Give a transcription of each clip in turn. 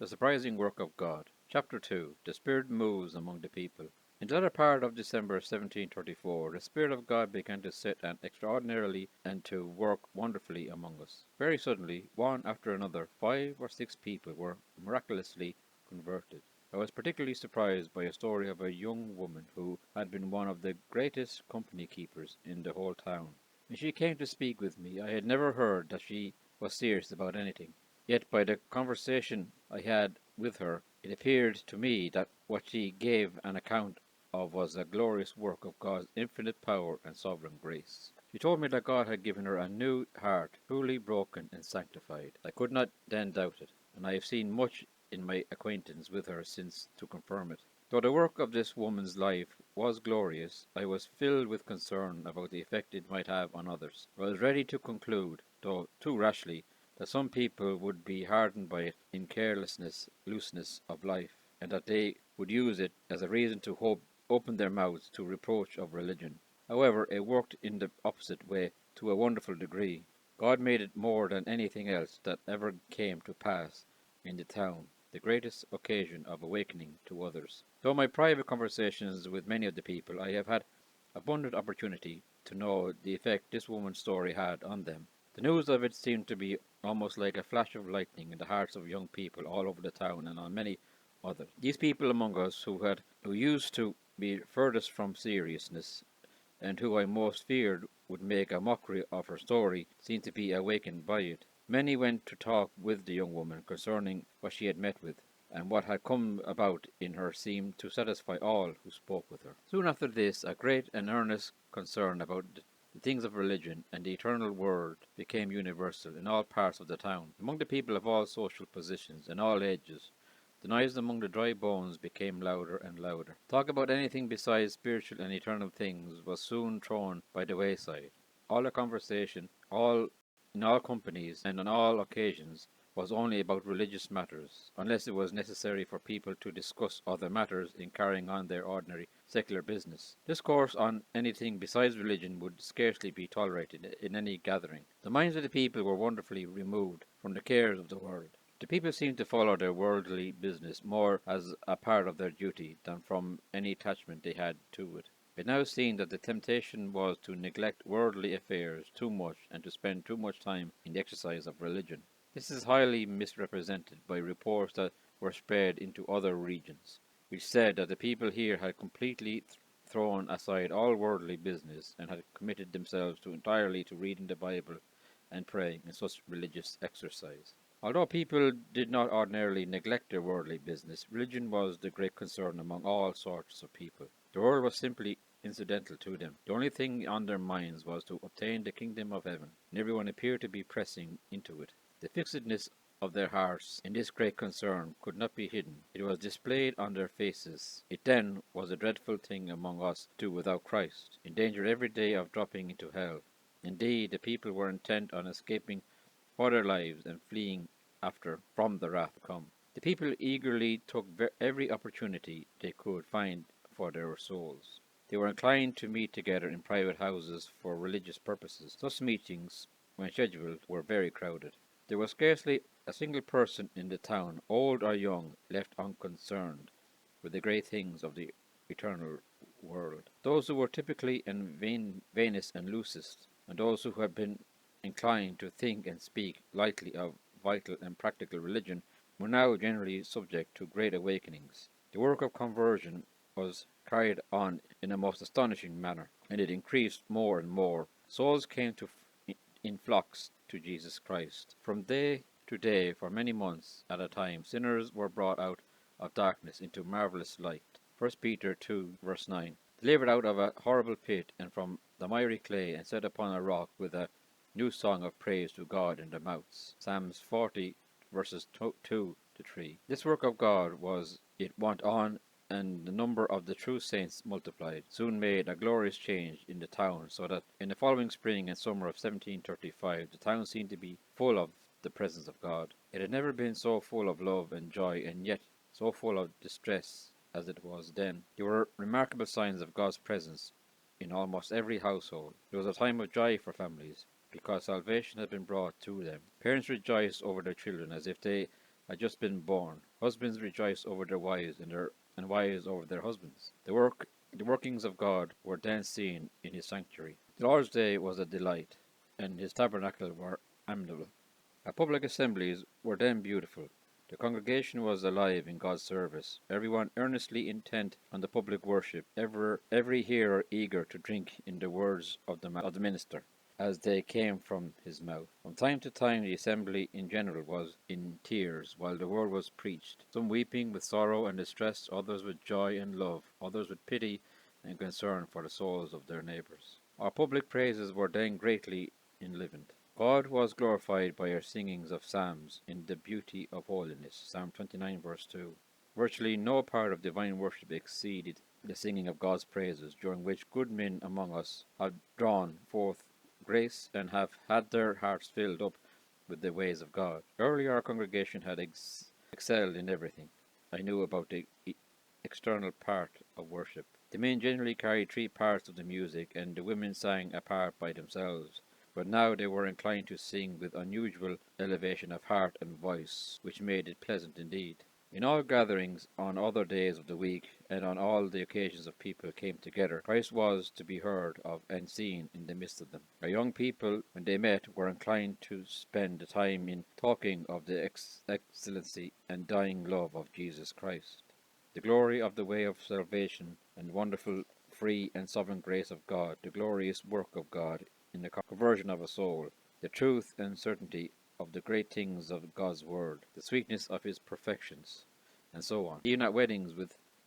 The surprising work of God. Chapter 2. The Spirit moves among the people. In the latter part of December 1734, the Spirit of God began to sit and extraordinarily and to work wonderfully among us. Very suddenly, one after another, 5 or 6 people were miraculously converted. I was particularly surprised by a story of a young woman who had been one of the greatest company keepers in the whole town. When she came to speak with me, I had never heard that she was serious about anything. Yet by the conversation I had with her, it appeared to me that what she gave an account of was a glorious work of God's infinite power and sovereign grace. She told me that God had given her a new heart, truly broken and sanctified. I could not then doubt it, and I have seen much in my acquaintance with her since to confirm it. Though the work of this woman's life was glorious, I was filled with concern about the effect it might have on others. I was ready to conclude, though too rashly, that some people would be hardened by it in carelessness, looseness of life, and that they would use it as a reason to open their mouths to reproach of religion. However, it worked in the opposite way to a wonderful degree. God made it more than anything else that ever came to pass in the town the greatest occasion of awakening to others. Through my private conversations with many of the people, I have had abundant opportunity to know the effect this woman's story had on them. The news of it seemed to be almost like a flash of lightning in the hearts of young people all over the town and on many others. These people among us who used to be furthest from seriousness, and who I most feared would make a mockery of her story, seemed to be awakened by it. Many went to talk with the young woman concerning what she had met with, and what had come about in her seemed to satisfy all who spoke with her. Soon after this, a great and earnest concern about the things of religion and the eternal world became universal in all parts of the town, among the people of all social positions and all ages. The noise among the dry bones became louder and louder. Talk about anything besides spiritual and eternal things was soon thrown by the wayside. All the conversation, in all companies and on all occasions, was only about religious matters, unless it was necessary for people to discuss other matters in carrying on their ordinary secular business. Discourse on anything besides religion would scarcely be tolerated in any gathering. The minds of the people were wonderfully removed from the cares of the world. The people seemed to follow their worldly business more as a part of their duty than from any attachment they had to it. It now seemed that the temptation was to neglect worldly affairs too much and to spend too much time in the exercise of religion. This is highly misrepresented by reports that were spread into other regions, which said that the people here had completely thrown aside all worldly business and had committed themselves entirely to reading the Bible and praying in such religious exercise. Although people did not ordinarily neglect their worldly business, religion was the great concern among all sorts of people. The world was simply incidental to them. The only thing on their minds was to obtain the kingdom of heaven, and everyone appeared to be pressing into it. The fixedness of their hearts in this great concern could not be hidden. It was displayed on their faces. It then was a dreadful thing among us to do without Christ, in danger every day of dropping into hell. Indeed, the people were intent on escaping for their lives and fleeing after from the wrath to come. The people eagerly took every opportunity they could find for their souls. They were inclined to meet together in private houses for religious purposes. Such meetings, when scheduled, were very crowded. There was scarcely a single person in the town, old or young, left unconcerned with the great things of the eternal world. Those who were typically and vainest and loosest, and those who had been inclined to think and speak lightly of vital and practical religion, were now generally subject to great awakenings. The work of conversion was carried on in a most astonishing manner, and it increased more and more. Souls came in flocks to Jesus Christ. From day to day, for many months at a time, sinners were brought out of darkness into marvelous light. 1 Peter 2, verse 9. Delivered out of a horrible pit and from the miry clay and set upon a rock with a new song of praise to God in their mouths. Psalms 40, verses 2 to 3. This work of God went on, and the number of the true saints multiplied, soon made a glorious change in the town, so that in the following spring and summer of 1735 the town seemed to be full of the presence of God. It had never been so full of love and joy, and yet so full of distress as it was then. There were remarkable signs of God's presence in almost every household. It was a time of joy for families, because salvation had been brought to them. Parents rejoiced over their children as if they had just been born. Husbands rejoiced over their wives, and wives over their husbands. The workings of God were then seen in his sanctuary. The Lord's day was a delight, and his tabernacle were amiable. Our public assemblies were then beautiful. The congregation was alive in God's service, everyone earnestly intent on the public worship, every hearer eager to drink in the words of the minister, as they came from his mouth. From time to time the assembly in general was in tears while the word was preached, some weeping with sorrow and distress, others with joy and love, others with pity and concern for the souls of their neighbours. Our public praises were then greatly enlivened. God was glorified by our singings of psalms in the beauty of holiness. Psalm 29 verse 2. Virtually no part of divine worship exceeded the singing of God's praises, during which good men among us have drawn forth grace and have had their hearts filled up with the ways of God. Earlier our congregation had excelled in everything I knew about the external part of worship. The men generally carried three parts of the music, and the women sang a part by themselves. But now they were inclined to sing with unusual elevation of heart and voice, which made it pleasant indeed. In all gatherings, on other days of the week, and on all the occasions of people came together, Christ was to be heard of and seen in the midst of them. Our young people, when they met, were inclined to spend the time in talking of the excellency and dying love of Jesus Christ, the glory of the way of salvation, and wonderful, free, and sovereign grace of God, the glorious work of God in the conversion of a soul, the truth and certainty of the great things of God's word, the sweetness of his perfections, and so on. Even at weddings,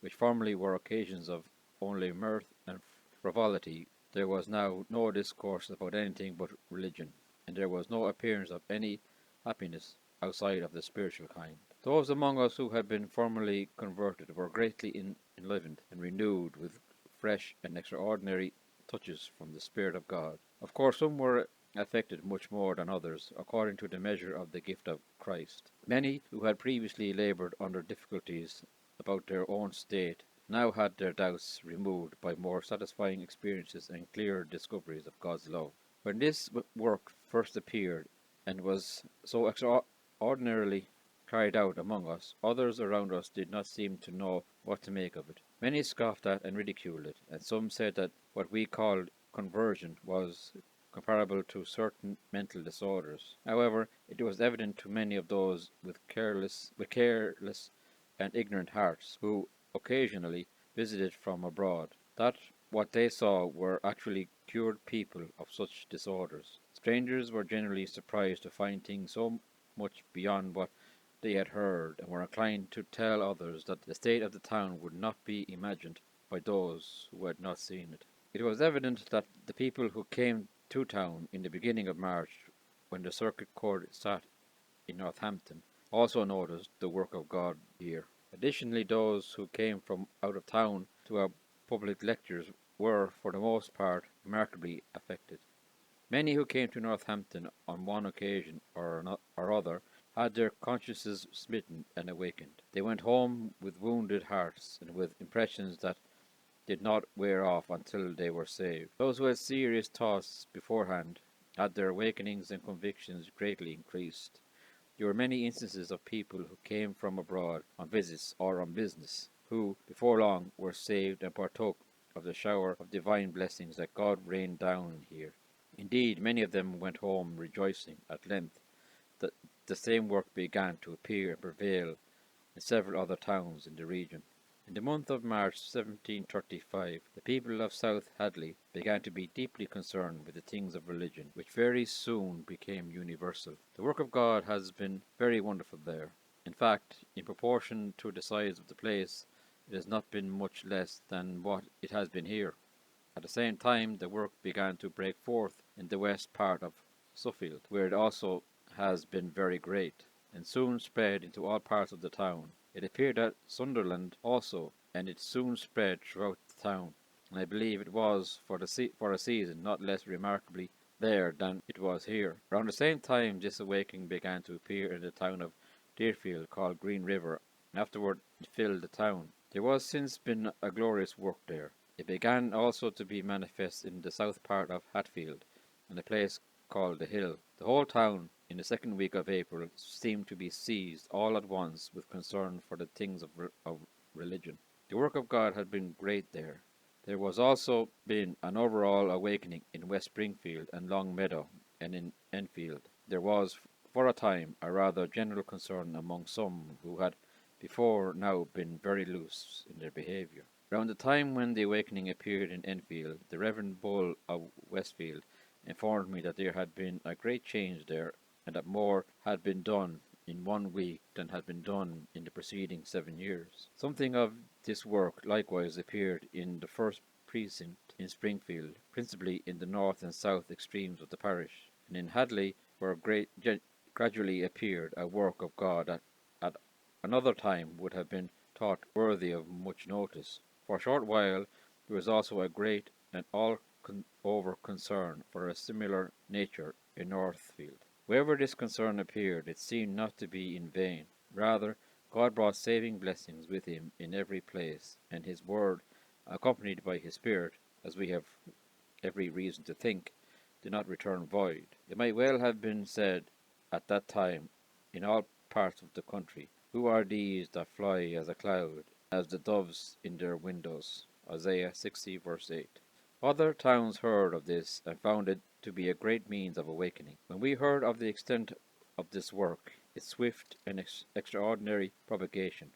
which formerly were occasions of only mirth and frivolity, there was now no discourse about anything but religion, and there was no appearance of any happiness outside of the spiritual kind. Those among us who had been formerly converted were greatly enlivened and renewed with fresh and extraordinary touches from the Spirit of God. Of course, some were affected much more than others, according to the measure of the gift of Christ. Many who had previously laboured under difficulties about their own state now had their doubts removed by more satisfying experiences and clearer discoveries of God's love. When this work first appeared and was so extraordinarily carried out among us, others around us did not seem to know what to make of it. Many scoffed at and ridiculed it, and some said that what we called conversion was comparable to certain mental disorders. However, it was evident to many of those with careless and ignorant hearts, who occasionally visited from abroad, that what they saw were actually cured people of such disorders. Strangers were generally surprised to find things so much beyond what they had heard, and were inclined to tell others that the state of the town would not be imagined by those who had not seen it. It was evident that the people who came to town in the beginning of March, when the circuit court sat in Northampton, also noticed the work of God here. Additionally, those who came from out of town to our public lectures were, for the most part, remarkably affected. Many who came to Northampton on one occasion or other had their consciences smitten and awakened. They went home with wounded hearts and with impressions that did not wear off until they were saved. Those who had serious thoughts beforehand had their awakenings and convictions greatly increased. There were many instances of people who came from abroad on visits or on business, who before long were saved and partook of the shower of divine blessings that God rained down here. Indeed, many of them went home rejoicing. At length, the same work began to appear and prevail in several other towns in the region. In the month of March 1735, the people of South Hadley began to be deeply concerned with the things of religion, which very soon became universal. The work of God has been very wonderful there. In fact, in proportion to the size of the place, it has not been much less than what it has been here. At the same time, the work began to break forth in the west part of Suffield, where it also has been very great, and soon spread into all parts of the town. It appeared at Sunderland also, and it soon spread throughout the town, and I believe it was for a season not less remarkably there than it was here. Around the same time this awakening began to appear in the town of Deerfield, called Green River, and afterward it filled the town. There was since been a glorious work there. It began also to be manifest in the south part of Hatfield, and a place called the Hill. The whole town in the second week of April seemed to be seized all at once with concern for the things of religion. The work of God had been great there. There was also been an overall awakening in West Springfield and Longmeadow and in Enfield. There was, for a time, a rather general concern among some who had before now been very loose in their behaviour. Around the time when the awakening appeared in Enfield, the Reverend Bull of Westfield informed me that there had been a great change there, and that more had been done in 1 week than had been done in the preceding 7 years. Something of this work likewise appeared in the first precinct in Springfield, principally in the north and south extremes of the parish, and in Hadley, where gradually appeared a work of God that at another time would have been thought worthy of much notice. For a short while there was also a great and all-over concern for a similar nature in Northfield. Wherever this concern appeared, it seemed not to be in vain. Rather, God brought saving blessings with him in every place, and his word, accompanied by his Spirit, as we have every reason to think, did not return void. It might well have been said at that time in all parts of the country, "Who are these that fly as a cloud, as the doves in their windows?" Isaiah 60 verse 8. Other towns heard of this and found it to be a great means of awakening. When we heard of the extent of this work, its swift and extraordinary propagation,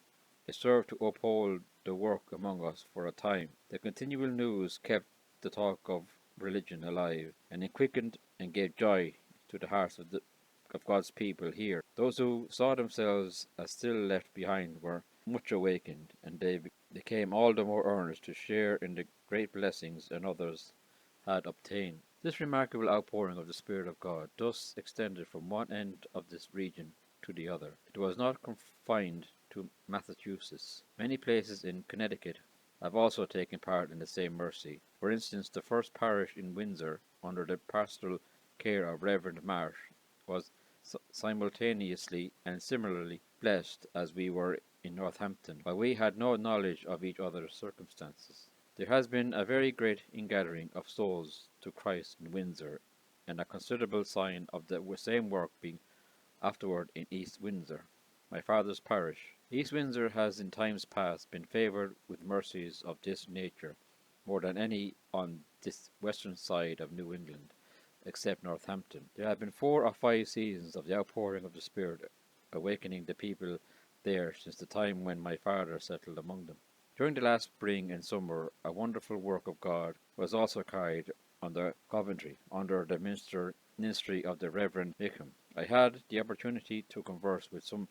it served to uphold the work among us for a time. The continual news kept the talk of religion alive, and it quickened and gave joy to the hearts of God's people here. Those who saw themselves as still left behind were much awakened, and they became all the more earnest to share in the great blessings others had obtained. This remarkable outpouring of the Spirit of God thus extended from one end of this region to the other. It was not confined to Massachusetts. Many places in Connecticut have also taken part in the same mercy. For instance, the first parish in Windsor, under the pastoral care of Reverend Marsh, was simultaneously and similarly blessed as we were in Northampton, while we had no knowledge of each other's circumstances. There has been a very great ingathering of souls to Christ in Windsor, and a considerable sign of the same work being afterward in East Windsor, my father's parish. East Windsor has in times past been favoured with mercies of this nature more than any on this western side of New England, except Northampton. There have been 4 or 5 seasons of the outpouring of the Spirit, awakening the people there since the time when my father settled among them. During the last spring and summer, a wonderful work of God was also carried on the Coventry, under the ministry of the Reverend Wickham. I had the opportunity to converse with some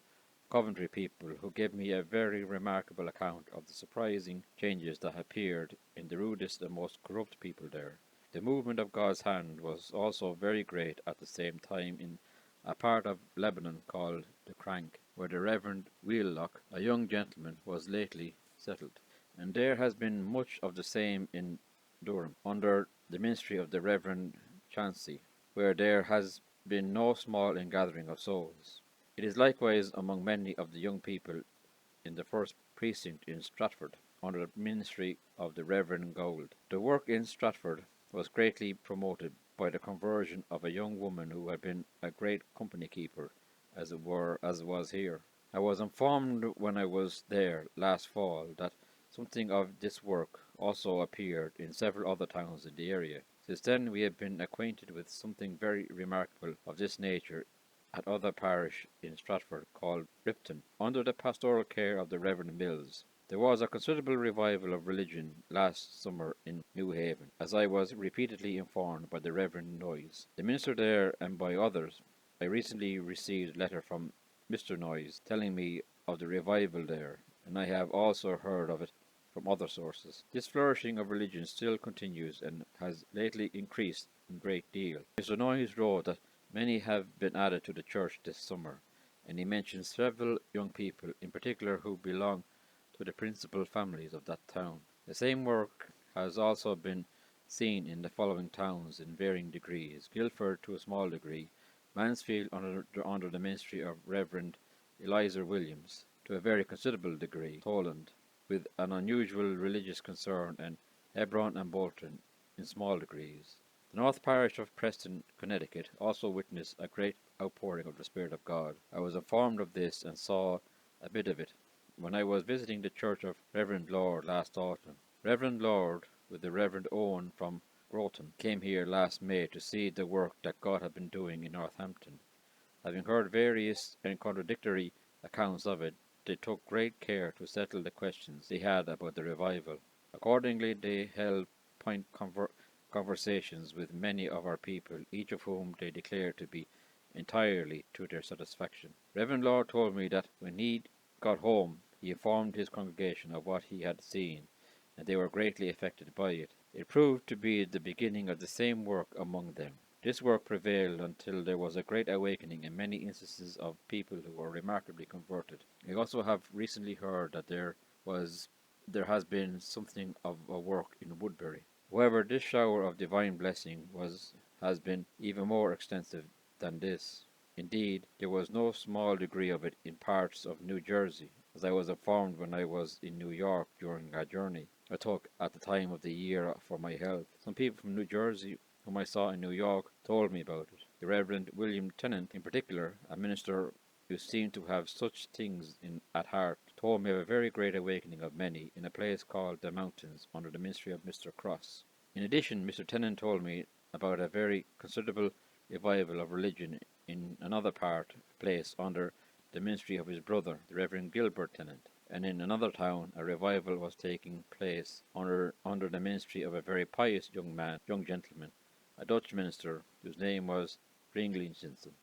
Coventry people who gave me a very remarkable account of the surprising changes that appeared in the rudest and most corrupt people there. The movement of God's hand was also very great at the same time in a part of Lebanon called the Crank, where the Reverend Wheelock, a young gentleman, was lately settled. And there has been much of the same in Durham, under the ministry of the Reverend Chancey, where there has been no small ingathering of souls. It is likewise among many of the young people in the first precinct in Stratford, under the ministry of the Reverend Gould. The work in Stratford was greatly promoted by the conversion of a young woman who had been a great company keeper, as it was here. I was informed when I was there last fall that something of this work also appeared in several other towns in the area. Since then we have been acquainted with something very remarkable of this nature at other parish in Stratford called Ripton, under the pastoral care of the Reverend Mills. There was a considerable revival of religion last summer in New Haven, as I was repeatedly informed by the Reverend Noyes, the minister there, and by others. I recently received a letter from Mr. Noyes telling me of the revival there, and I have also heard of it from other sources. This flourishing of religion still continues and has lately increased a great deal. Mr. Noyes wrote that many have been added to the church this summer, and he mentioned several young people in particular who belong to the principal families of that town. The same work has also been seen in the following towns in varying degrees: Guildford to a small degree, Mansfield under the ministry of Reverend Eliza Williams to a very considerable degree, Toland with an unusual religious concern, and Hebron and Bolton in small degrees. The North Parish of Preston, Connecticut, also witnessed a great outpouring of the Spirit of God. I was informed of this and saw a bit of it when I was visiting the church of Reverend Lord last autumn. Reverend Lord, with the Reverend Owen from Groton, came here last May to see the work that God had been doing in Northampton. Having heard various and contradictory accounts of it, they took great care to settle the questions they had about the revival. Accordingly, they held point conversations with many of our people, each of whom they declared to be entirely to their satisfaction. Reverend Lord told me that when he got home, he informed his congregation of what he had seen, and they were greatly affected by it. It proved to be the beginning of the same work among them. This work prevailed until there was a great awakening in many instances of people who were remarkably converted. I also have recently heard that there has been something of a work in Woodbury. However, this shower of divine blessing has been even more extensive than this. Indeed, there was no small degree of it in parts of New Jersey, as I was informed when I was in New York during a journey I took at the time of the year for my health. Some people from New Jersey whom I saw in New York told me about it. The Reverend William Tennant, in particular, a minister who seemed to have such things at heart, told me of a very great awakening of many in a place called the Mountains under the ministry of Mr. Cross. In addition, Mr. Tennant told me about a very considerable revival of religion in another place under the ministry of his brother, the Reverend Gilbert Tennant, and in another town a revival was taking place under the ministry of a very pious young gentleman, a Dutch minister whose name was Ringlingensen.